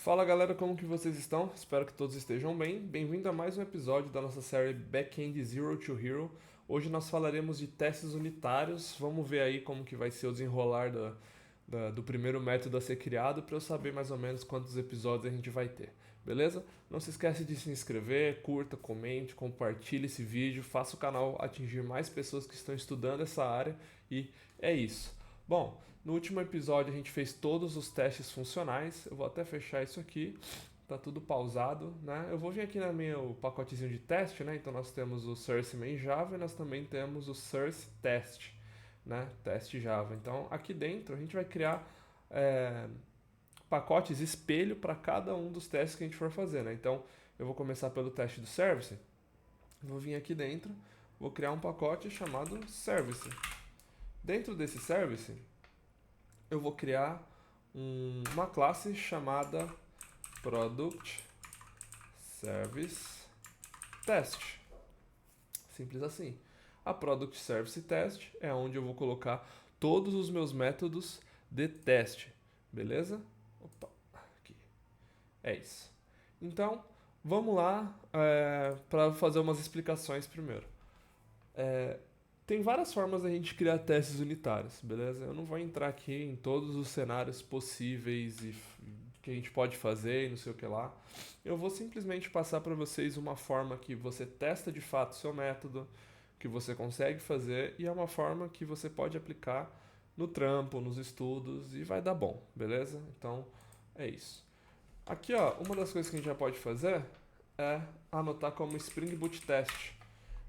Fala galera, como que vocês estão? Espero que todos estejam bem. Bem-vindo a mais um episódio da nossa série Backend Zero to Hero. Hoje nós falaremos de testes unitários. Vamos ver aí como que vai ser o desenrolar do primeiro método a ser criado para eu saber mais ou menos quantos episódios a gente vai ter. Beleza? Não se esquece de se inscrever, curta, comente, compartilhe esse vídeo, faça o canal atingir mais pessoas que estão estudando essa área e é isso. Bom, no último episódio a gente fez todos os testes funcionais. Eu vou até fechar isso aqui. Tá tudo pausado, né? Eu vou vir aqui no meu pacotezinho de teste, né? Então nós temos o Source Main Java e nós também temos o Source Test, né? Teste Java. Então aqui dentro a gente vai criar pacotes espelho para cada um dos testes que a gente for fazer, né? Então eu vou começar pelo teste do Service. Vou vir aqui dentro, vou criar um pacote chamado Service. Dentro desse Service eu vou criar uma classe chamada Product Service Test. Simples assim. A Product Service Test é onde eu vou colocar todos os meus métodos de teste. Beleza? Opa, aqui. É isso. Então, vamos lá para fazer umas explicações primeiro. Tem várias formas da gente criar testes unitários, beleza? Eu não vou entrar aqui em todos os cenários possíveis e que a gente pode fazer e não sei o que lá. Eu vou simplesmente passar para vocês uma forma que você testa de fato o seu método, que você consegue fazer e é uma forma que você pode aplicar no trampo, nos estudos e vai dar bom, beleza? Então é isso. Aqui, ó, uma das coisas que a gente já pode fazer é anotar como Spring Boot Test.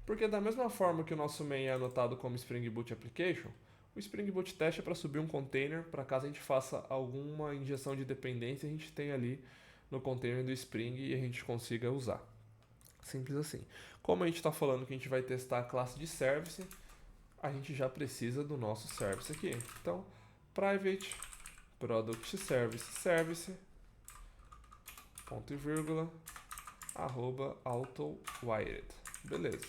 Porque da mesma forma que o nosso main é anotado como Spring Boot Application, o Spring Boot Test é para subir um container para caso a gente faça alguma injeção de dependência, a gente tem ali no container do Spring e a gente consiga usar. Simples assim. Como a gente está falando que a gente vai testar a classe de service, a gente já precisa do nosso service aqui. Então, private product service ponto e vírgula arroba autowired. Beleza.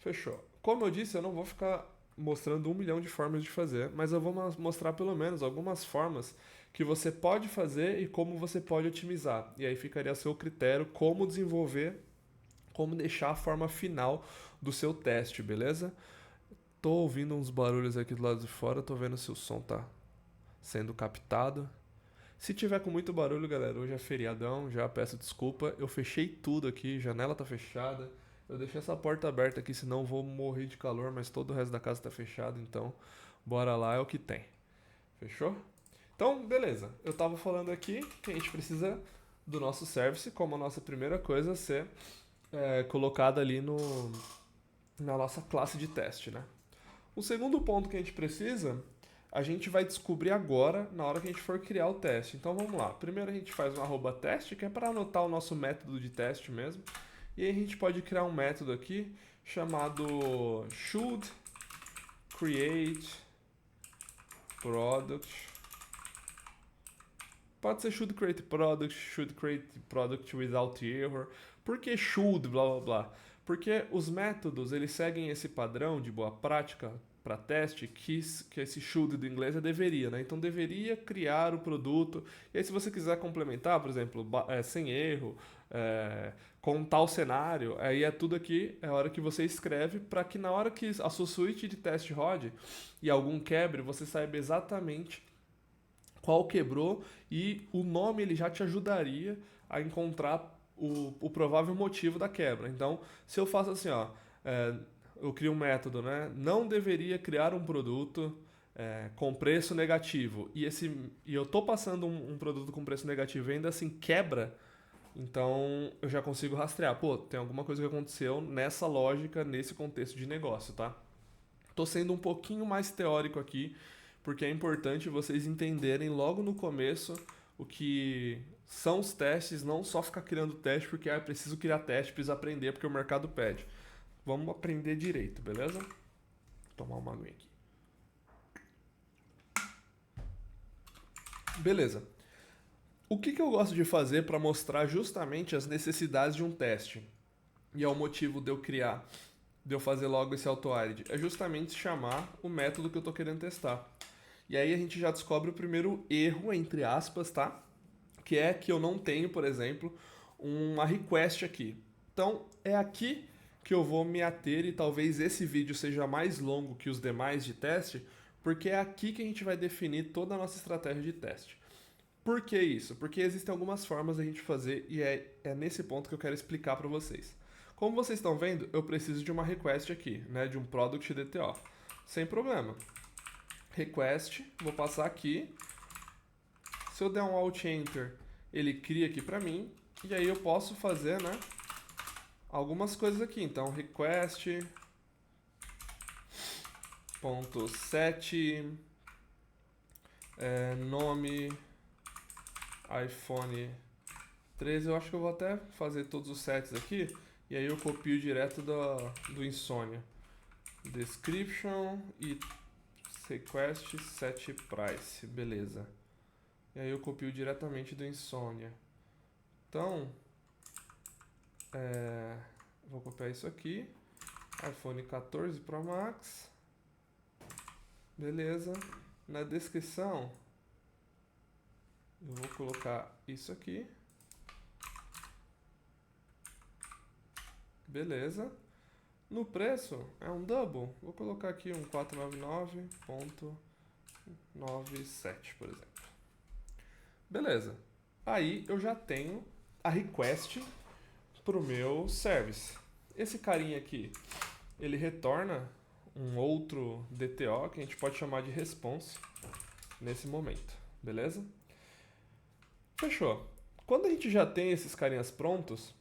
Fechou. Como eu disse, eu não vou ficar mostrando 1 milhão de formas de fazer, mas eu vou mostrar pelo menos algumas formas que você pode fazer e como você pode otimizar. E aí ficaria a seu critério como desenvolver, como deixar a forma final do seu teste, beleza? Tô ouvindo uns barulhos aqui do lado de fora, tô vendo se o som tá sendo captado. Se tiver com muito barulho, galera, hoje é feriadão, já peço desculpa. Eu fechei tudo aqui, janela tá fechada. Eu deixei essa porta aberta aqui, senão vou morrer de calor, mas todo o resto da casa tá fechado, então bora lá, é o que tem. Fechou? Então, beleza. Eu tava falando aqui que a gente precisa do nosso service como a nossa primeira coisa a ser colocada ali na nossa classe de teste, né? O segundo ponto que a gente precisa, a gente vai descobrir agora, na hora que a gente for criar o teste. Então vamos lá. Primeiro a gente faz um arroba teste, que é para anotar o nosso método de teste mesmo. E aí a gente pode criar um método aqui chamado should create product. Pode ser should create product without error. Por que should, blá blá blá? Porque os métodos eles seguem esse padrão de boa prática para teste que esse should do inglês é deveria, né? Então deveria criar o produto. E aí se você quiser complementar, por exemplo, sem erro, com tal cenário, aí é tudo aqui, é a hora que você escreve para que na hora que a sua suíte de teste rode e algum quebre, você saiba exatamente qual quebrou e o nome ele já te ajudaria a encontrar o provável motivo da quebra. Então, se eu faço assim, ó, eu crio um método, né? Não deveria criar um produto com preço negativo e eu tô passando um produto com preço negativo e ainda assim quebra, então eu já consigo rastrear. Pô, tem alguma coisa que aconteceu nessa lógica, nesse contexto de negócio, tá? Tô sendo um pouquinho mais teórico aqui, porque é importante vocês entenderem logo no começo o que são os testes, não só ficar criando teste porque é preciso criar teste, precisa aprender porque o mercado pede. Vamos aprender direito, beleza? Vou tomar uma aguinha aqui. Beleza. O que eu gosto de fazer para mostrar justamente as necessidades de um teste? E é o motivo de eu fazer logo esse auto-add. É justamente chamar o método que eu estou querendo testar. E aí a gente já descobre o primeiro erro, entre aspas, tá? que é que eu não tenho, por exemplo, uma request aqui. Então, é aqui que eu vou me ater e talvez esse vídeo seja mais longo que os demais de teste, porque é aqui que a gente vai definir toda a nossa estratégia de teste. Por que isso? Porque existem algumas formas da gente fazer e é nesse ponto que eu quero explicar para vocês. Como vocês estão vendo, eu preciso de uma request aqui, né, de um product DTO. Sem problema. Request, vou passar aqui. Se eu der um Alt Enter, ele cria aqui para mim e aí eu posso fazer, né, algumas coisas aqui. Então, request .set nome iPhone 13, eu acho que eu vou até fazer todos os sets aqui e aí eu copio direto do Insomnia. Description e request set price, beleza. E aí eu copio diretamente do Insomnia. Então, vou copiar isso aqui, iPhone 14 Pro Max, beleza. Na descrição eu vou colocar isso aqui, beleza. No preço é um double, vou colocar aqui um 499.97, por exemplo. Beleza. Aí eu já tenho a request para o meu service. Esse carinha aqui, ele retorna um outro DTO que a gente pode chamar de response nesse momento, beleza? Fechou. Quando a gente já tem esses carinhas prontos,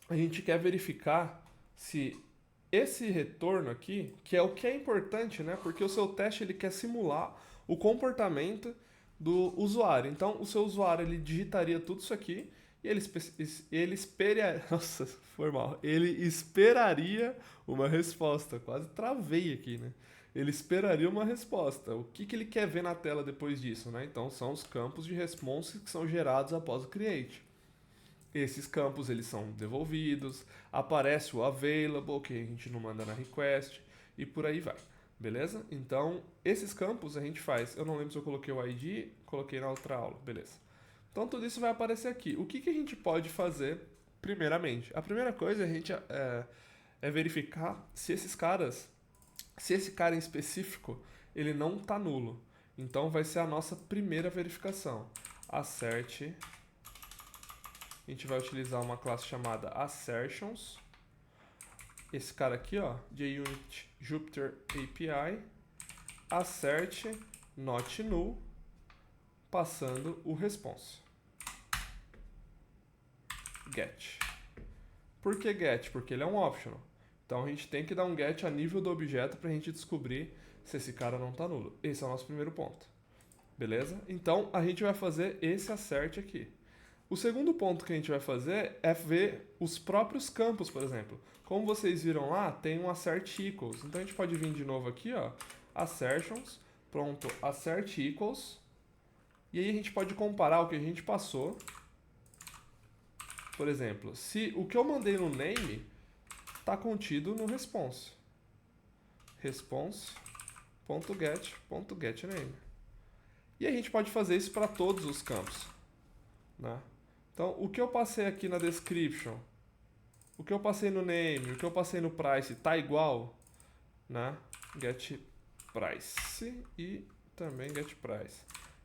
a gente quer verificar se esse retorno aqui, que é o que é importante, né? Porque o seu teste ele quer simular o comportamento do usuário. Então, o seu usuário ele digitaria tudo isso aqui e ele esperaria, nossa, foi mal. Ele esperaria uma resposta. Quase travei aqui, né? Ele esperaria uma resposta. O que ele quer ver na tela depois disso, né? Então, são os campos de response que são gerados após o create. Esses campos eles são devolvidos, aparece o available, que a gente não manda na request, e por aí vai, beleza? Então, esses campos a gente faz, eu não lembro se eu coloquei o ID, coloquei na outra aula, beleza. Então, tudo isso vai aparecer aqui. O que a gente pode fazer, primeiramente? A primeira coisa a gente é verificar se esse cara em específico, ele não está nulo. Então, vai ser a nossa primeira verificação. Assert. A gente vai utilizar uma classe chamada assertions. Esse cara aqui, ó, JUnit Jupyter API, assert not null, passando o response. Get. Por que get? Porque ele é um optional. Então a gente tem que dar um get a nível do objeto para a gente descobrir se esse cara não está nulo. Esse é o nosso primeiro ponto. Beleza? Então a gente vai fazer esse assert aqui. O segundo ponto que a gente vai fazer é ver os próprios campos, por exemplo. Como vocês viram lá, tem um assert equals. Então a gente pode vir de novo aqui, ó, assertions, pronto, assert equals. E aí a gente pode comparar o que a gente passou. Por exemplo, se o que eu mandei no name está contido no response. Response.get.getName. E a gente pode fazer isso para todos os campos, né? Então, o que eu passei aqui na description, o que eu passei no name, o que eu passei no price, tá igual, né? Get price e também get price.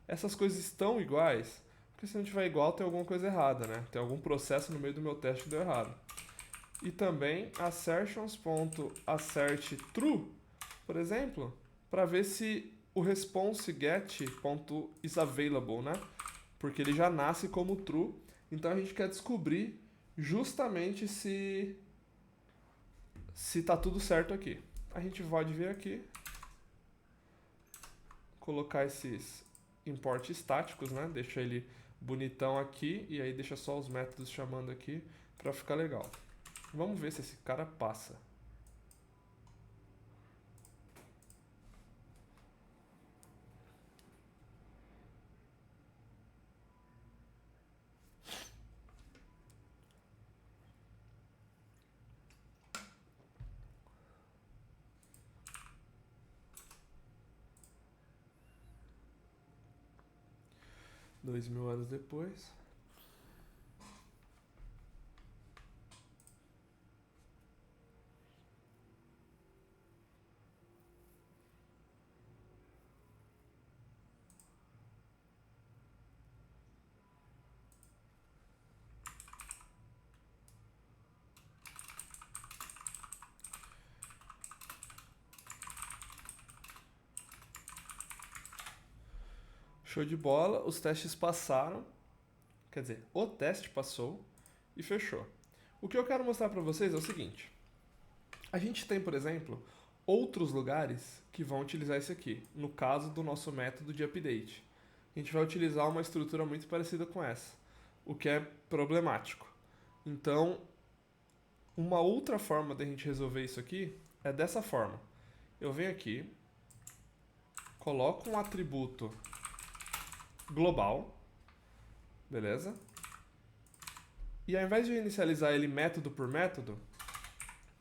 Essas coisas estão iguais, porque se não tiver igual tem alguma coisa errada, né? Tem algum processo no meio do meu teste que deu errado. E também assertions.assertTrue, por exemplo, para ver se o response get.isAvailable, né? Porque ele já nasce como true. Então a gente quer descobrir justamente se tá tudo certo aqui. A gente pode vir aqui, colocar esses import estáticos, né? Deixa ele bonitão aqui e aí deixa só os métodos chamando aqui para ficar legal. Vamos ver se esse cara passa. Dois mil anos depois. Show de bola, os testes passaram, quer dizer, o teste passou e fechou. O que eu quero mostrar para vocês é o seguinte. A gente tem, por exemplo, outros lugares que vão utilizar isso aqui, no caso do nosso método de update. A gente vai utilizar uma estrutura muito parecida com essa, o que é problemático. Então, uma outra forma de a gente resolver isso aqui é dessa forma. Eu venho aqui, coloco um atributo global, beleza? E ao invés de inicializar ele método por método,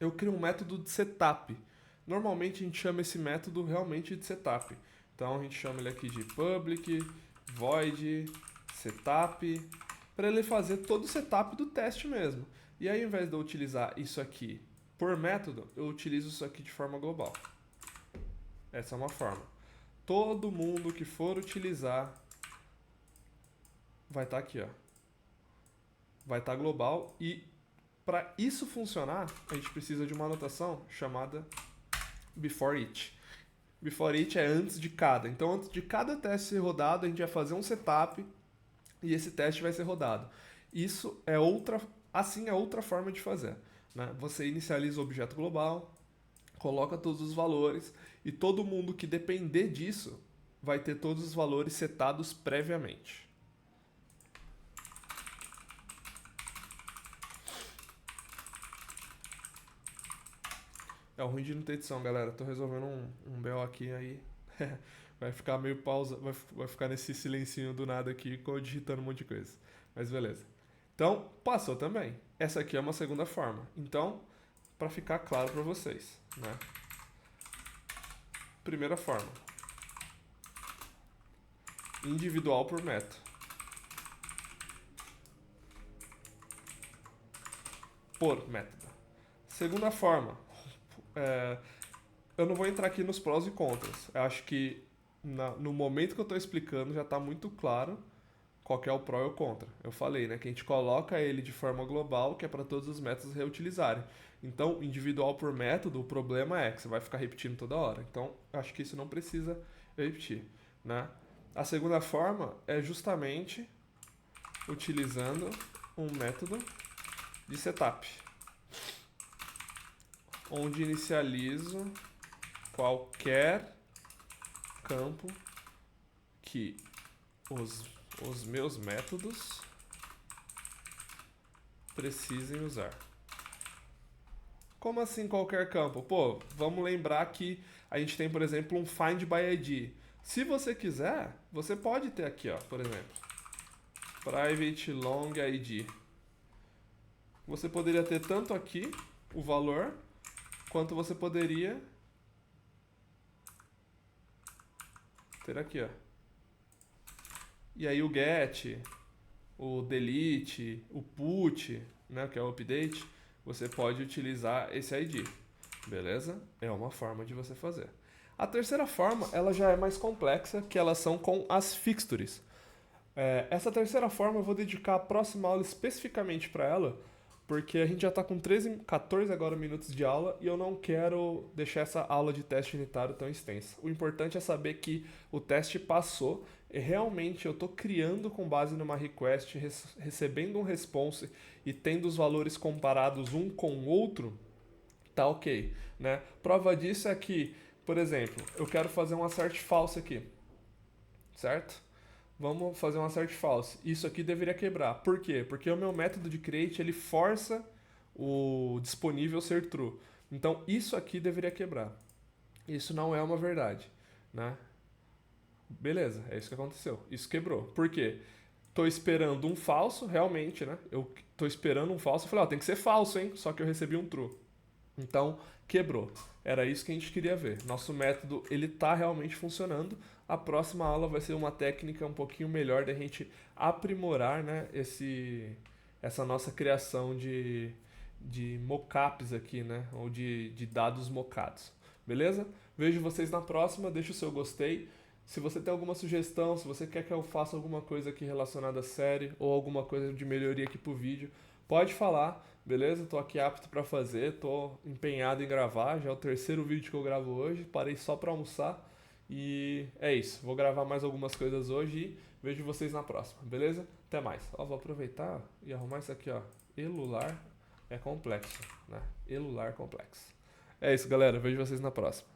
eu crio um método de setup. Normalmente a gente chama esse método realmente de setup. Então a gente chama ele aqui de public void setup, para ele fazer todo o setup do teste mesmo. E aí, ao invés de eu utilizar isso aqui por método, eu utilizo isso aqui de forma global. Essa é uma forma. Todo mundo que for utilizar vai estar aqui, ó. Vai estar global e para isso funcionar, a gente precisa de uma anotação chamada before each. Before each é antes de cada. Então, antes de cada teste ser rodado, a gente vai fazer um setup e esse teste vai ser rodado. Isso é outra forma de fazer, né? Você inicializa o objeto global, coloca todos os valores e todo mundo que depender disso vai ter todos os valores setados previamente. É o ruim de não ter edição, galera. Tô resolvendo um BO aqui, aí vai ficar meio pausa, vai ficar nesse silencinho do nada aqui, digitando um monte de coisa. Mas beleza. Então, passou também. Essa aqui é uma segunda forma. Então, para ficar claro para vocês, né? Primeira forma. Individual por método. Por método. Segunda forma. Eu não vou entrar aqui nos prós e contras. Eu acho que no momento que eu estou explicando já está muito claro qual que é o pró e o contra. Eu falei, né, que a gente coloca ele de forma global, que é para todos os métodos reutilizarem. Então, individual por método, o problema é que você vai ficar repetindo toda hora. Então, eu acho que isso não precisa repetir, né? A segunda forma é justamente utilizando um método de setup, onde inicializo qualquer campo que os meus métodos precisem usar. Como assim qualquer campo? Pô, vamos lembrar que a gente tem, por exemplo, um find by ID. Se você quiser, você pode ter aqui, ó, por exemplo, private long ID. Você poderia ter tanto aqui o valor, quanto você poderia ter aqui, ó. E aí o get, o delete, o put, né, que é o update, você pode utilizar esse ID, beleza? É uma forma de você fazer. A terceira forma, ela já é mais complexa, que elas são com as fixtures. Essa terceira forma eu vou dedicar a próxima aula especificamente para ela, porque a gente já está com 14 agora minutos de aula e eu não quero deixar essa aula de teste unitário tão extensa. O importante é saber que o teste passou e realmente eu estou criando com base numa request, recebendo um response e tendo os valores comparados um com o outro, tá ok, né? Prova disso é que, por exemplo, eu quero fazer um assert false aqui, certo? Vamos fazer um assert false. Isso aqui deveria quebrar. Por quê? Porque o meu método de create ele força o disponível ser true. Então isso aqui deveria quebrar. Isso não é uma verdade, né? Beleza, é isso que aconteceu. Isso quebrou. Por quê? Tô esperando um falso, realmente, né? Eu tô esperando um falso. Eu falei, ó, tem que ser falso, hein? Só que eu recebi um true. Então, quebrou. Era isso que a gente queria ver. Nosso método, ele tá realmente funcionando. A próxima aula vai ser uma técnica um pouquinho melhor da gente aprimorar, né, essa nossa criação de mockups aqui, né? Ou de dados mocados. Beleza? Vejo vocês na próxima. Deixa o seu gostei. Se você tem alguma sugestão, se você quer que eu faça alguma coisa aqui relacionada à série ou alguma coisa de melhoria aqui pro vídeo, pode falar, beleza? Tô aqui apto para fazer, tô empenhado em gravar, já é o terceiro vídeo que eu gravo hoje, parei só para almoçar, E é isso. Vou gravar mais algumas coisas hoje e vejo vocês na próxima, beleza? Até mais. Ó, vou aproveitar e arrumar isso aqui, ó. Elular é complexo, né? Elular complexo. É isso, galera. Vejo vocês na próxima.